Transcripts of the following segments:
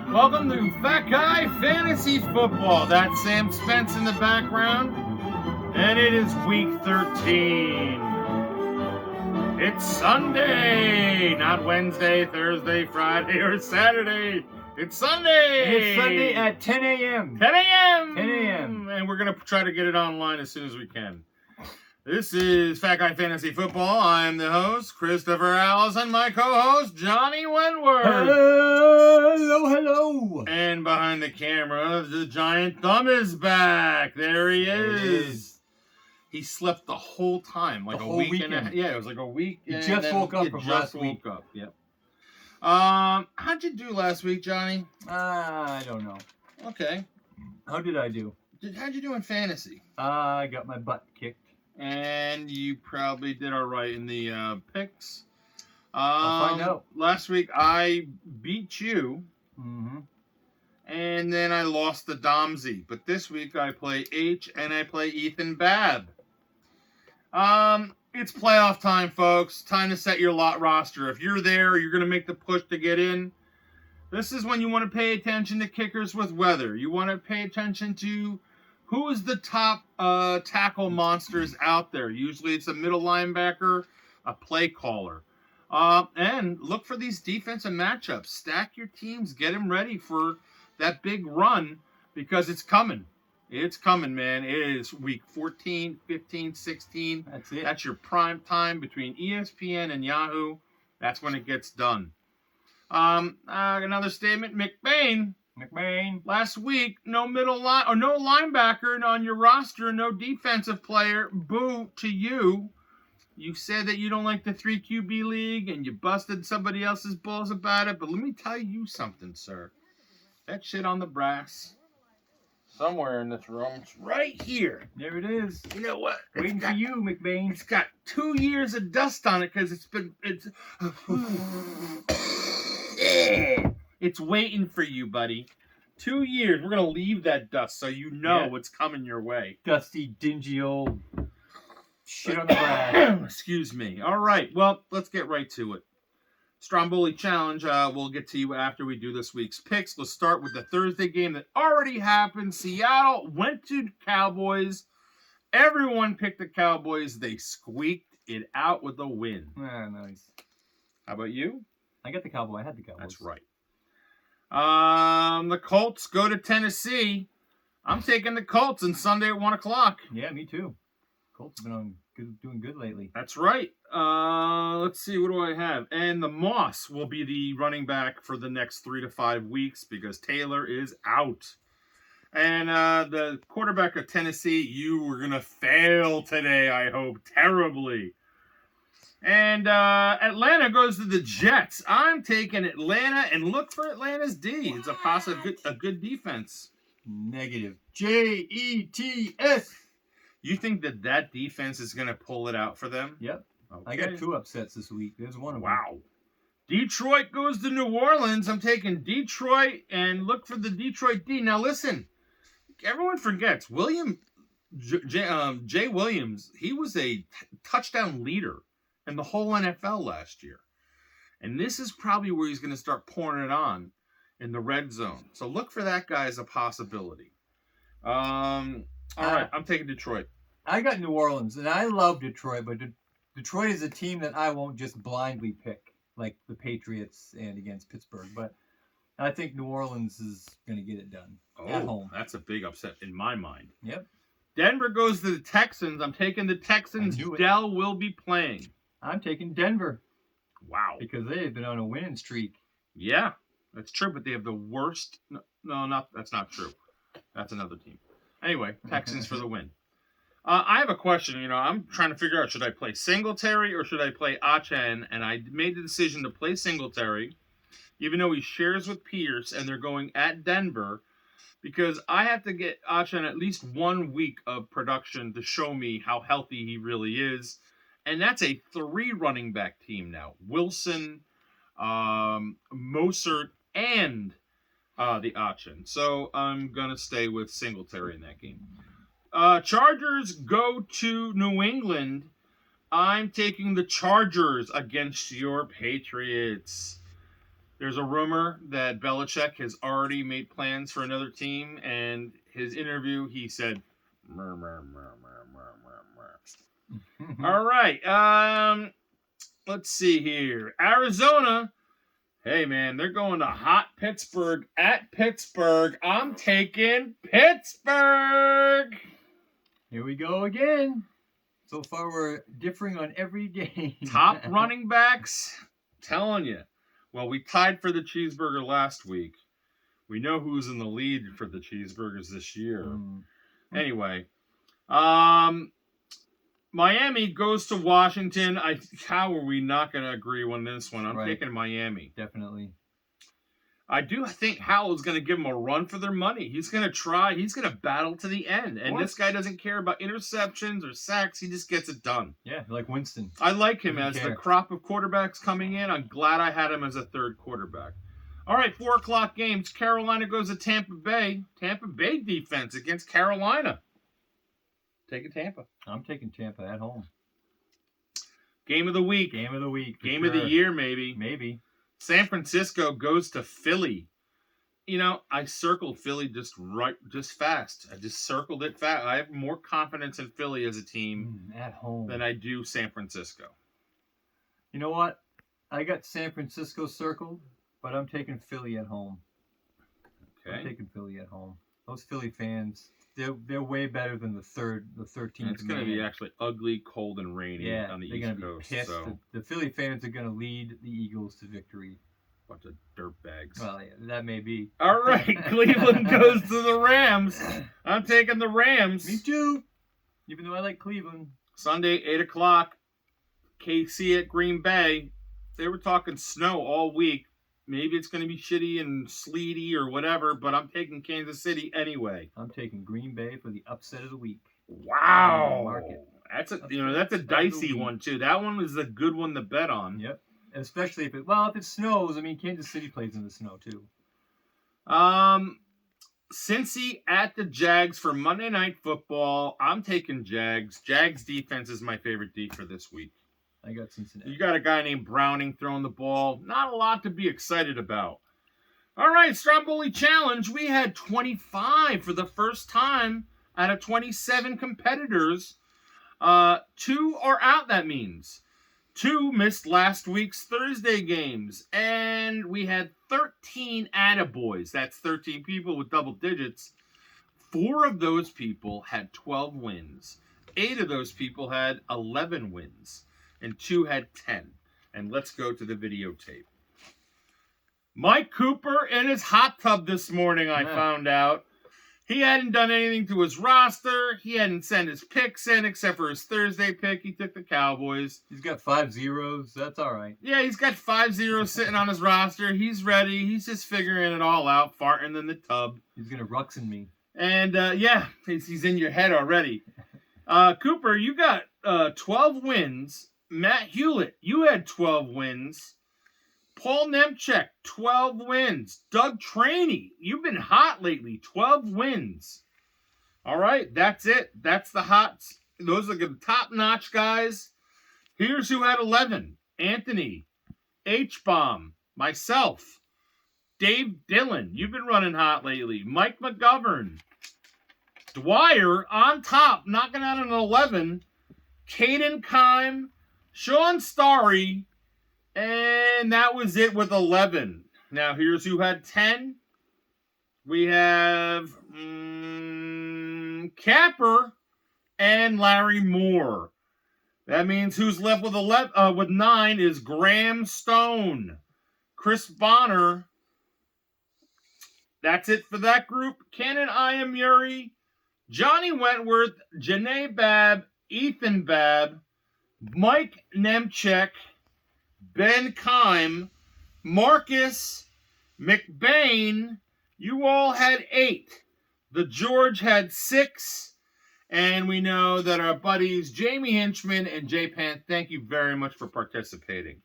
Welcome to Fat Guy Fantasy Football. That's Sam Spence in the background, and it is week 13. It's Sunday, not Wednesday, Thursday, Friday, or Saturday. It's Sunday. It's Sunday at 10 a.m. 10 a.m. 10 a.m. And we're going to try to get it online as soon as we can. This is Fat Guy Fantasy Football. I'm the host, Christopher Allison, my co-host, Johnny Wentworth. Hello. And behind the camera, the giant thumb is back. There he is. He slept the whole time, like The a whole week weekend. and a half. Yeah, it was like a week. He and just then woke up he from just last woke week. up. Yep. How'd you do last week, Johnny? I don't know. Okay. How did I do? How'd you do in fantasy? I got my butt kicked. And you probably did all right in the picks. I'll find out. Last week I beat you, Mm-hmm. and then I lost to Domsey. But this week I play H and I play Ethan Babb. It's playoff time, folks. Time to set your lot roster. If you're there, you're going to make the push to get in. This is when you want to pay attention to kickers with weather. You want to pay attention to who is the top tackle monsters out there. Usually it's a middle linebacker, a play caller. And look for these defensive matchups. Stack your teams. Get them ready for that big run because it's coming. It's coming, man. It is week 14, 15, 16. That's it. That's your prime time between ESPN and Yahoo. That's when it gets done. Another statement, McBain. Last week, no linebacker on your roster, no defensive player. Boo to you. You said that you don't like the 3 QB league and you busted somebody else's balls about it. But let me tell you something, sir. That shit on the brass, somewhere in this room, it's right here. There it is. You know what? Waiting for you, McBain. It's got 2 years of dust on it because it's waiting for you, buddy. 2 years. We're gonna leave that dust so you know what's coming your way. Dusty, dingy old shit on the brass. Excuse me. All right. Well, let's get right to it. Stromboli Challenge. We'll get to you after we do this week's picks. Let's start with the Thursday game that already happened. Seattle went to Cowboys. Everyone picked the Cowboys. They squeaked it out with a win. Ah, nice. How about you? I got the Cowboy. I had the Cowboys. That's right. The Colts go to Tennessee. I'm taking the Colts on Sunday at 1 o'clock. Yeah, me too. Colts have been doing good lately. That's right. Let's see. What do I have? And the Moss will be the running back for the next 3 to 5 weeks because Taylor is out. And the quarterback of Tennessee, you were going to fail today, I hope, terribly. And Atlanta goes to the Jets. I'm taking Atlanta, and look for Atlanta's D. It's a good defense. Negative. Jets. You think that defense is going to pull it out for them? Yep. Okay. I got 2 upsets this week. There's one of them. Wow. Detroit goes to New Orleans. I'm taking Detroit, and look for the Detroit D. Now listen, everyone forgets Jay Williams. He was a touchdown leader in the whole NFL last year. And this is probably where he's going to start pouring it on in the red zone. So look for that guy as a possibility. All right, I'm taking Detroit. I got New Orleans, and I love Detroit, but Detroit is a team that I won't just blindly pick, like the Patriots and against Pittsburgh. But I think New Orleans is going to get it done at home. That's a big upset in my mind. Yep. Denver goes to the Texans. I'm taking the Texans. Dell will be playing. I'm taking Denver. Wow. Because they've been on a winning streak. Yeah, that's true, but they have the worst. That's not true. That's another team. Anyway, Texans for the win. I have a question. I'm trying to figure out, should I play Singletary or should I play Achane? And I made the decision to play Singletary, even though he shares with Pierce and they're going at Denver, because I have to get Achane at least 1 week of production to show me how healthy he really is. And that's a 3 running back team now. Wilson, Mostert, and the Achane. So I'm going to stay with Singletary in that game. Chargers go to New England. I'm taking the Chargers against your Patriots. There's a rumor that Belichick has already made plans for another team, and his interview, he said, "Mer, mer, mer, mer, mer, mer, mer." All right. Let's see here. Arizona. Hey, man, they're going to hot Pittsburgh at Pittsburgh. I'm taking Pittsburgh. Here we go again. So far, we're differing on every game. Top running backs. Telling you. Well, we tied for the cheeseburger last week. We know who's in the lead for the cheeseburgers this year. Anyway, Miami goes to Washington. How are we not going to agree on this one? I'm taking Miami. Definitely. I do think Howell's going to give them a run for their money. He's going to try. He's going to battle to the end. And this guy doesn't care about interceptions or sacks. He just gets it done. Yeah, like Winston. I like him as the crop of quarterbacks coming in. I'm glad I had him as a third quarterback. All right, 4 o'clock games. Carolina goes to Tampa Bay. Tampa Bay defense against Carolina. Taking Tampa. I'm taking Tampa at home. Game of the week. Game of the week. Game of the year, maybe. Maybe. San Francisco goes to Philly. You know, I circled Philly just fast. I just circled it fast. I have more confidence in Philly as a team at home than I do San Francisco. You know what? I got San Francisco circled, but I'm taking Philly at home. Okay. I'm taking Philly at home. Those Philly fans, they're way better than the 13th. It's going to be actually ugly, cold, and rainy on the East Coast. Pissed. So the Philly fans are going to lead the Eagles to victory. Bunch of dirtbags. Well, yeah, that may be. All right, Cleveland goes to the Rams. I'm taking the Rams. Me too. Even though I like Cleveland. Sunday, 8 o'clock. KC at Green Bay. They were talking snow all week. Maybe it's going to be shitty and sleety or whatever, but I'm taking Kansas City anyway. I'm taking Green Bay for the upset of the week. Wow. That's a dicey one too. That one is a good one to bet on. Yep. Especially if it snows. I mean, Kansas City plays in the snow too. Cincy at the Jags for Monday Night Football. I'm taking Jags. Jags defense is my favorite D for this week. I got Cincinnati. You got a guy named Browning throwing the ball. Not a lot to be excited about. All right, Stromboli Challenge. We had 25 for the first time out of 27 competitors. 2 are out, that means. 2 missed last week's Thursday games. And we had 13 attaboys. That's 13 people with double digits. 4 of those people had 12 wins. 8 of those people had 11 wins. And 2 had 10. And let's go to the videotape. Mike Cooper in his hot tub this morning, I found out. He hadn't done anything to his roster. He hadn't sent his picks in except for his Thursday pick. He took the Cowboys. He's got 5 zeros. That's all right. Yeah, he's got 5 zeros sitting on his roster. He's ready. He's just figuring it all out, farting in the tub. He's going to Ruxin me. And, he's in your head already. Cooper, you got 12 wins. Matt Hewlett, you had 12 wins. Paul Nemchek, 12 wins. Doug Traney, you've been hot lately. 12 wins. All right, that's it. That's the hots. Those are the top-notch guys. Here's who had 11. Anthony, H-Bomb, myself, Dave Dillon. You've been running hot lately. Mike McGovern. Dwyer on top, knocking out an 11. Caden Kime, Sean Starry, and that was it with 11. Now, here's who had 10. We have Capper and Larry Moore. That means who's left with 9 is Graham Stone, Chris Bonner. That's it for that group. Kenan Iamuri, Johnny Wentworth, Janae Babb, Ethan Babb, Mike Nemchek, Ben Kime, Marcus McBain. You all had 8. The George had 6. And we know that our buddies Jamie Hinchman and Jay Pant, thank you very much for participating.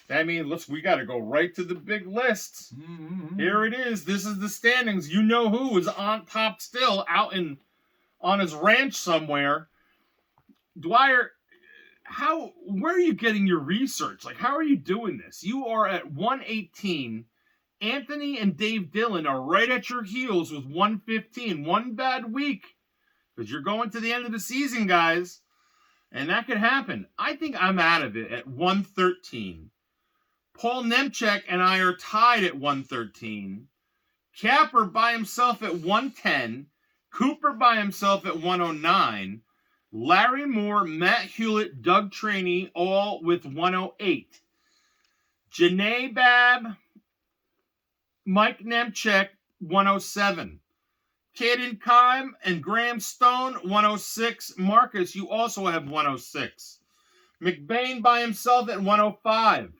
That means we got to go right to the big list. Mm-hmm. Here it is. This is the standings. You know who is on top still out on his ranch somewhere. Dwyer, where are you getting your research? Like, how are you doing this? You are at 118 Anthony and Dave Dillon are right at your heels with 115. One bad week, because you're going to the end of the season, guys. And that could happen. I think I'm out of it at 113. Paul Nemchek and I are tied at 113. Capper by himself at 110. Cooper by himself at 109. Larry Moore, Matt Hewlett, Doug Traney, all with 108. Janae Babb, Mike Nemchek, 107. Caden Kime and Graham Stone, 106. Marcus, you also have 106. McBain by himself at 105.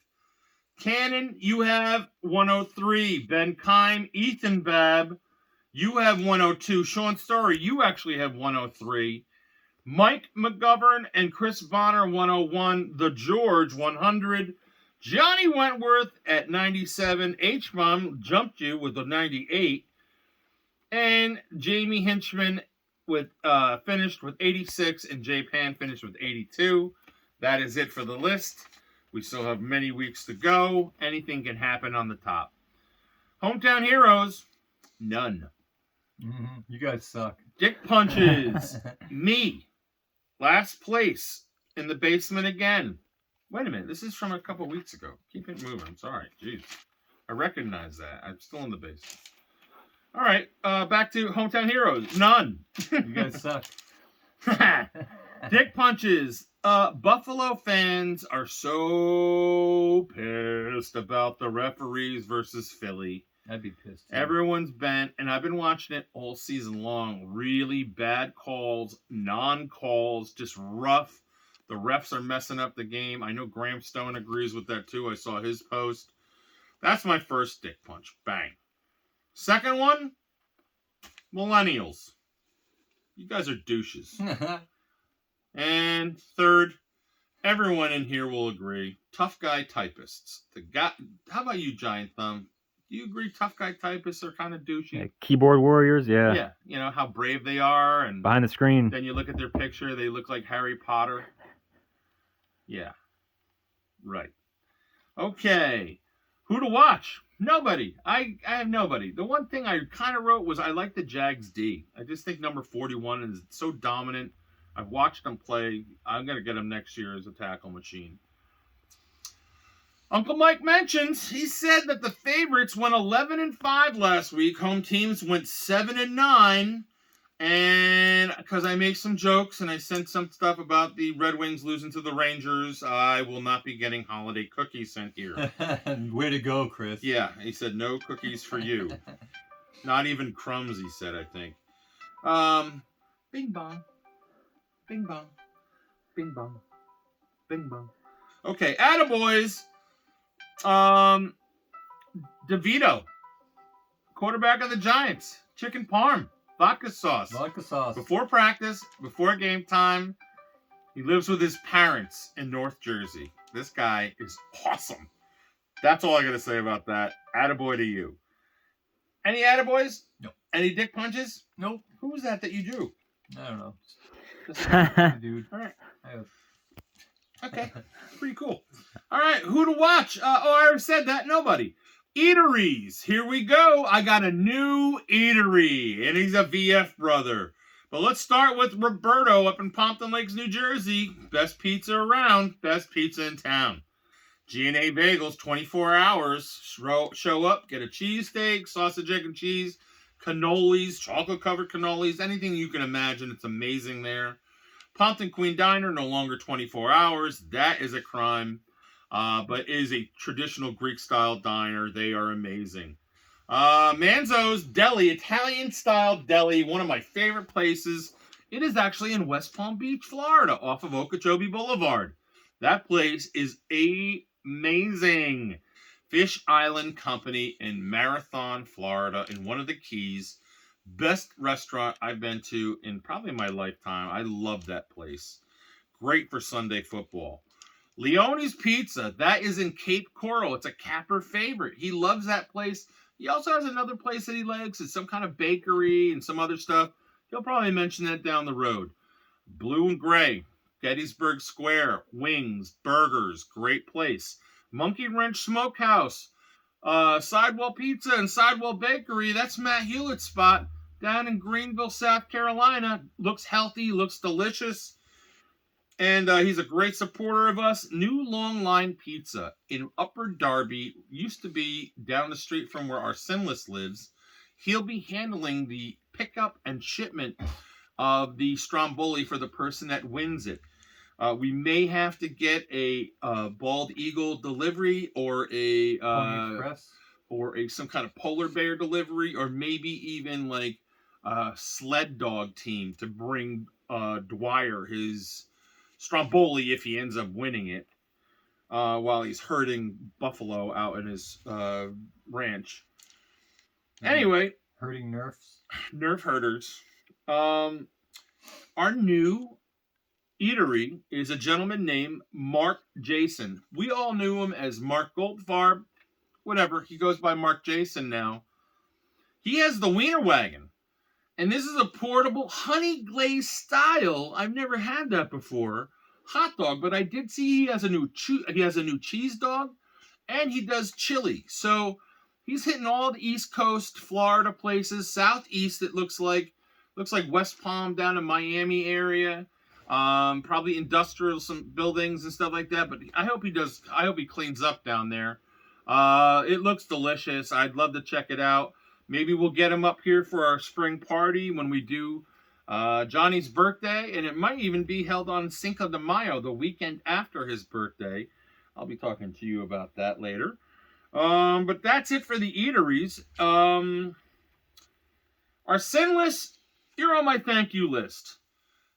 Cannon, you have 103. Ben Kime, Ethan Babb, you have 102. Sean Story, you actually have 103. Mike McGovern and Chris Bonner, 101. The George, 100. Johnny Wentworth at 97. H-Bomb jumped you with a 98. And Jamie Hinchman with finished with 86, and Jay Pan finished with 82. That is it for the list. We still have many weeks to go. Anything can happen on the top. Hometown heroes, none. Mm-hmm. You guys suck. Dick punches, me. Last place in the basement again. Wait a minute. This is from a couple weeks ago. Keep it moving. I'm sorry. Jeez. I recognize that. I'm still in the basement. All right, back to Hometown Heroes. None. You guys suck. Dick punches. Buffalo fans are so pissed about the referees versus Philly. I'd be pissed. Too. Everyone's bent, and I've been watching it all season long. Really bad calls, non-calls, just rough. The refs are messing up the game. I know Graham Stone agrees with that too. I saw his post. That's my first dick punch. Bang. Second one, millennials. You guys are douches. And third, everyone in here will agree, tough guy typists. How about you, Giant Thumb? Do you agree tough guy typists are kind of douchey? Yeah, keyboard warriors, yeah. Yeah, you know how brave they are, and behind the screen. then you look at their picture, they look like Harry Potter. Yeah, right. Okay, who to watch? Nobody. I have nobody. The one thing I kind of wrote was I like the Jags D. I just think number 41 is so dominant. I've watched them play. I'm going to get him next year as a tackle machine. Uncle Mike mentions, he said that the favorites went 11-5 last week. Home teams went 7-9. And because I make some jokes and I sent some stuff about the Red Wings losing to the Rangers, I will not be getting holiday cookies sent here. Way to go, Chris. Yeah, he said no cookies for you. Not even crumbs, he said, I think. Bing bong. Bing bong. Bing bong. Bing bong. Okay, attaboys. DeVito, quarterback of the Giants. Chicken parm. Vodka sauce. Vodka sauce. Before practice, before game time. He lives with his parents in North Jersey. This guy is awesome. That's all I got to say about that. Attaboy to you. Any attaboys? Nope. Any dick punches? Nope. Who was that you drew? I don't know. Dude. All right. I have... Okay. Pretty cool. All right. Who to watch? I already said that. Nobody. Eateries. Here we go. I got a new eatery, and he's a VF brother. But let's start with Roberto up in Pompton Lakes, New Jersey. Best pizza around. Best pizza in town. G&A Bagels, 24 hours. Show up, get a cheesesteak, sausage, egg, and cheese, cannolis, chocolate-covered cannolis, anything you can imagine. It's amazing there. Pompton Queen Diner, no longer 24 hours. That is a crime. But is a traditional Greek-style diner. They are amazing. Manzo's Deli, Italian-style deli, one of my favorite places. It is actually in West Palm Beach, Florida, off of Okeechobee Boulevard. That place is amazing. Fish Island Company in Marathon, Florida, in one of the Keys. Best restaurant I've been to in probably my lifetime. I love that place. Great for Sunday football. Leone's Pizza, that is in Cape Coral. It's a Capper favorite. He loves that place. He also has another place that he likes. It's some kind of bakery and some other stuff. He'll probably mention that down the road. Blue and Gray, Gettysburg Square, wings, burgers, great place. Monkey Wrench Smokehouse. Sidewall Pizza and Sidewall Bakery. That's Matt Hewlett's spot down in Greenville, South Carolina. Looks healthy, looks delicious. And he's a great supporter of us. New Long Line Pizza in Upper Darby, used to be down the street from where our Sinless lives. He'll be handling the pickup and shipment of the Stromboli for the person that wins it. We may have to get a Bald Eagle delivery or some kind of polar bear delivery, or maybe even like a sled dog team to bring Dwyer his Stromboli if he ends up winning it, while he's herding buffalo out in his ranch. Anyway, herding Nerf herders. Our new eatery is a gentleman named Mark Jason. We all knew him as Mark Goldfarb. Whatever, he goes by Mark Jason now. He has the Wiener Wagon. And this is a portable honey glazed style. I've never had that before. Hot dog, but I did see he has a new cheese dog, and he does chili. So he's hitting all the East Coast, Florida places, Southeast. It looks like West Palm down in Miami area. Probably industrial, some buildings and stuff like that. But I hope he cleans up down there. It looks delicious. I'd love to check it out. Maybe we'll get him up here for our spring party when we do Johnny's birthday, and it might even be held on Cinco de Mayo, the weekend after his birthday. I'll be talking to you about that later. But that's it for the eateries. Our Sinless, you're on my thank you list.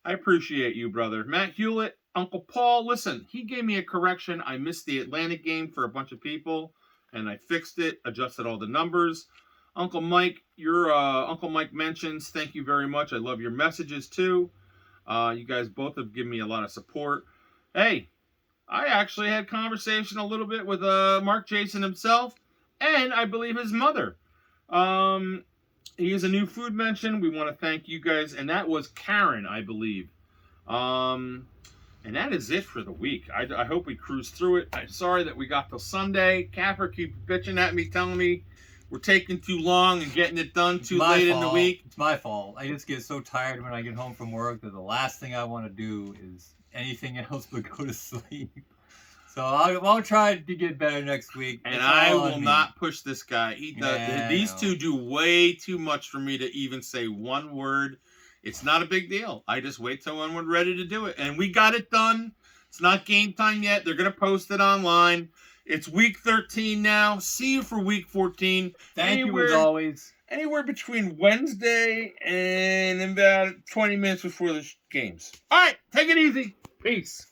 I appreciate you, brother. Matt Hewlett, Uncle Paul, listen, he gave me a correction. I missed the Atlantic game for a bunch of people, and I fixed it, adjusted all the numbers. Uncle Mike, your Uncle Mike mentions, thank you very much. I love your messages, too. You guys both have given me a lot of support. Hey, I actually had conversation a little bit with Mark Jason himself, and I believe his mother. He is a new food mention. We want to thank you guys. And that was Karen, I believe. And that is it for the week. I hope we cruise through it. I'm sorry that we got till Sunday. Capper keeps bitching at me, telling me we're taking too long and getting it done too late in the week. It's my fault. I just get so tired when I get home from work that the last thing I want to do is anything else but go to sleep. So I'll try to get better next week. And I will not push this guy. He does. Yeah, these two do way too much for me to even say one word. It's not a big deal. I just wait till when we're ready to do it. And we got it done. It's not game time yet. They're going to post it online. It's week 13 now. See you for week 14. Thank you as always. Anywhere between Wednesday and about 20 minutes before the games. All right. Take it easy. Peace.